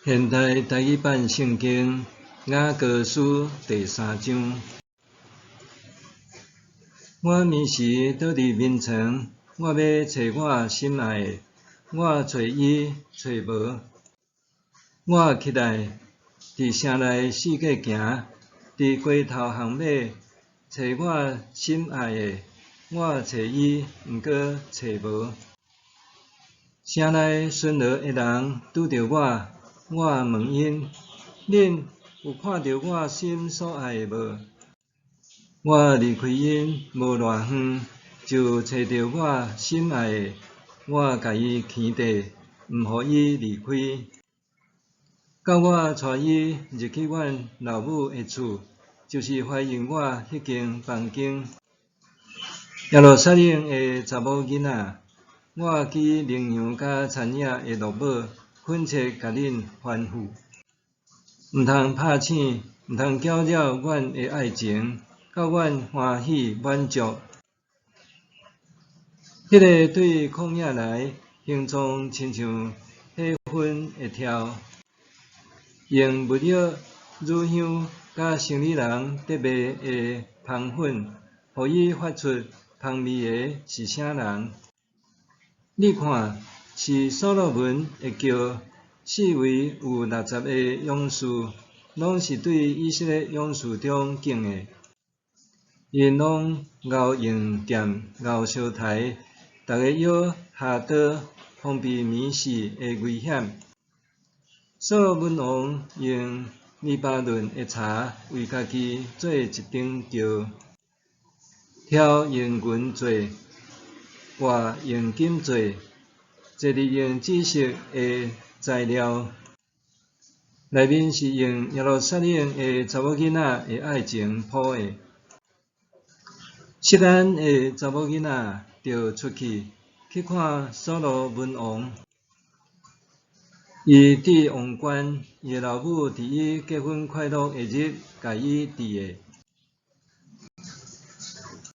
现代台语版圣经雅各书第3章。我眠时倒伫眠床，我要找我心爱的，我找伊找无。我起来，伫城内四界行，伫街头巷尾找我心爱的，我找伊，毋过找无。城内巡逻的人拄着我，我问因：恁有看到我心所爱的无？我离开因无偌远，就找到我心爱的，我甲伊牵缀，毋互伊离开。到我带伊入去阮老母的厝，就是欢迎我迄间房间。耶路撒冷的查某囡仔，我记羚羊甲田野的鹿母，恳切甲恁吩咐，毋通拍醒，毋通搅扰阮的爱情，到阮欢喜满足。迄个对旷野来，形状亲像火粉的跳，用物料、乳香甲生理人特别的香粉，互伊发出香味的是啥人？你看，是所罗门的叫4位有60个勇士，拢是对以色列勇士中敬的。因拢熬用剑、熬烧台，逐个摇下刀，防备迷死的危险。所罗门王用黎巴嫩的茶为家己做一顶轿，挑用银做，画用金做，坐伫用紫色的材料，内面是用耶路撒冷的查某囡仔的爱情铺的。锡安的查某囡仔就出去看所罗门王，伊伫王冠，伊的老母伫伊结婚快乐的日，甲伊治的。